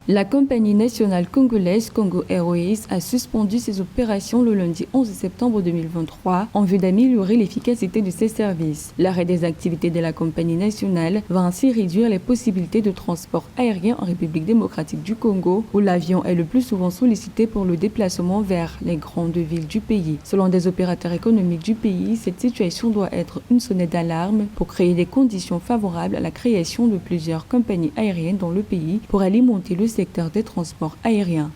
La compagnie nationale congolaise Congo Airways a suspendu ses opérations le lundi 11 septembre 2023 en vue d'améliorer l'efficacité de ses services. L'arrêt des activités de la compagnie nationale va ainsi réduire les possibilités de transport aérien en République démocratique du Congo, où l'avion est le plus souvent sollicité pour le déplacement vers les grandes villes du pays. Selon des opérateurs économiques du pays, cette situation doit être une sonnette d'alarme pour créer des conditions favorables à la création de plusieurs compagnies aériennes dans le pays pour alimenter le secteur des transports aériens.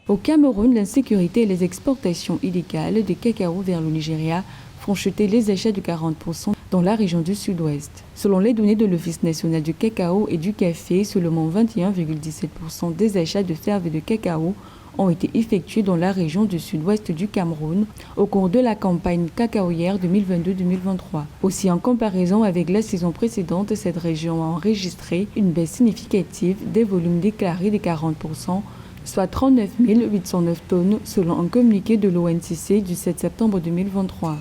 Au Cameroun, l'insécurité et les exportations illégales de cacao vers le Nigeria font chuter les achats de 40% dans la région du Sud-Ouest. Selon les données de l'Office national du cacao et du café, seulement 21,17% des achats de fèves de cacao ont été effectués dans la région du sud-ouest du Cameroun au cours de la campagne cacaoyère 2022-2023. Aussi, en comparaison avec la saison précédente, cette région a enregistré une baisse significative des volumes déclarés de 40%, soit 39 809 tonnes, selon un communiqué de l'ONCC du 7 septembre 2023.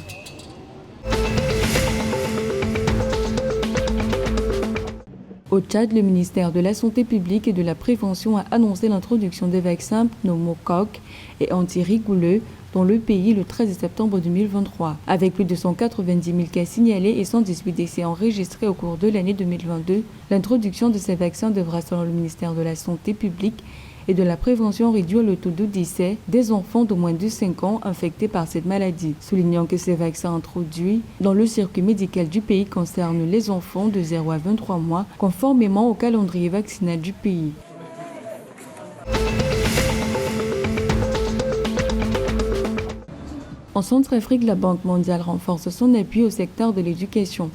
Au Tchad, le ministère de la Santé publique et de la Prévention a annoncé l'introduction des vaccins pneumocoque et anti-rigouleux dans le pays le 13 septembre 2023. Avec plus de 190 000 cas signalés et 118 décès enregistrés au cours de l'année 2022, l'introduction de ces vaccins devra, selon le ministère de la Santé publique et de la Prévention, réduire le taux de décès des enfants de moins de 5 ans infectés par cette maladie, soulignant que ces vaccins introduits dans le circuit médical du pays concernent les enfants de 0 à 23 mois, conformément au calendrier vaccinal du pays. En Centrafrique, la Banque mondiale renforce son appui au secteur de l'éducation.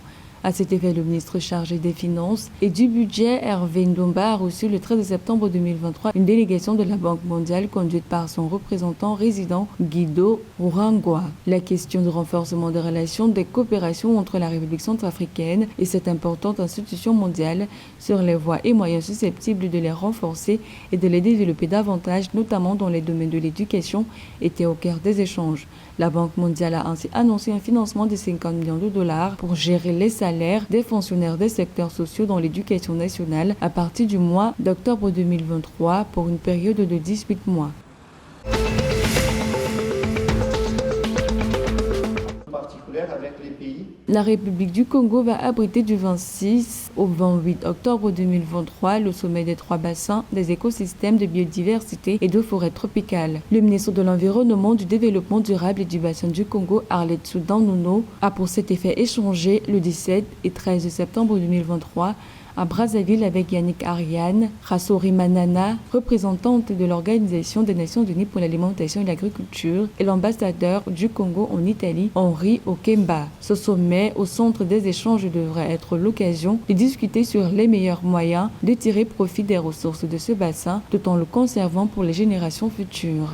À cet effet, le ministre chargé des Finances et du Budget, Hervé Ndomba, a reçu le 13 septembre 2023 une délégation de la Banque mondiale conduite par son représentant résident Guido Rurangwa. La question du renforcement des relations des coopérations entre la République centrafricaine et cette importante institution mondiale sur les voies et moyens susceptibles de les renforcer et de les développer davantage, notamment dans les domaines de l'éducation, était au cœur des échanges. La Banque mondiale a ainsi annoncé un financement de 50 millions de dollars pour gérer les salaires des fonctionnaires des secteurs sociaux dans l'éducation nationale à partir du mois d'octobre 2023 pour une période de 18 mois. Avec les pays. La République du Congo va abriter du 26 au 28 octobre 2023 le sommet des 3 bassins des écosystèmes de biodiversité et de forêts tropicales. Le ministre de l'Environnement, du Développement durable et du bassin du Congo, Arlette Soudan-Nouno, a pour cet effet échangé le 17 et 13 septembre 2023 à Brazzaville avec Yannick Ariane, Rassori Manana, représentante de l'Organisation des Nations Unies pour l'alimentation et l'agriculture, et l'ambassadeur du Congo en Italie, Henri Okemba. Ce sommet au centre des échanges devrait être l'occasion de discuter sur les meilleurs moyens de tirer profit des ressources de ce bassin, tout en le conservant pour les générations futures.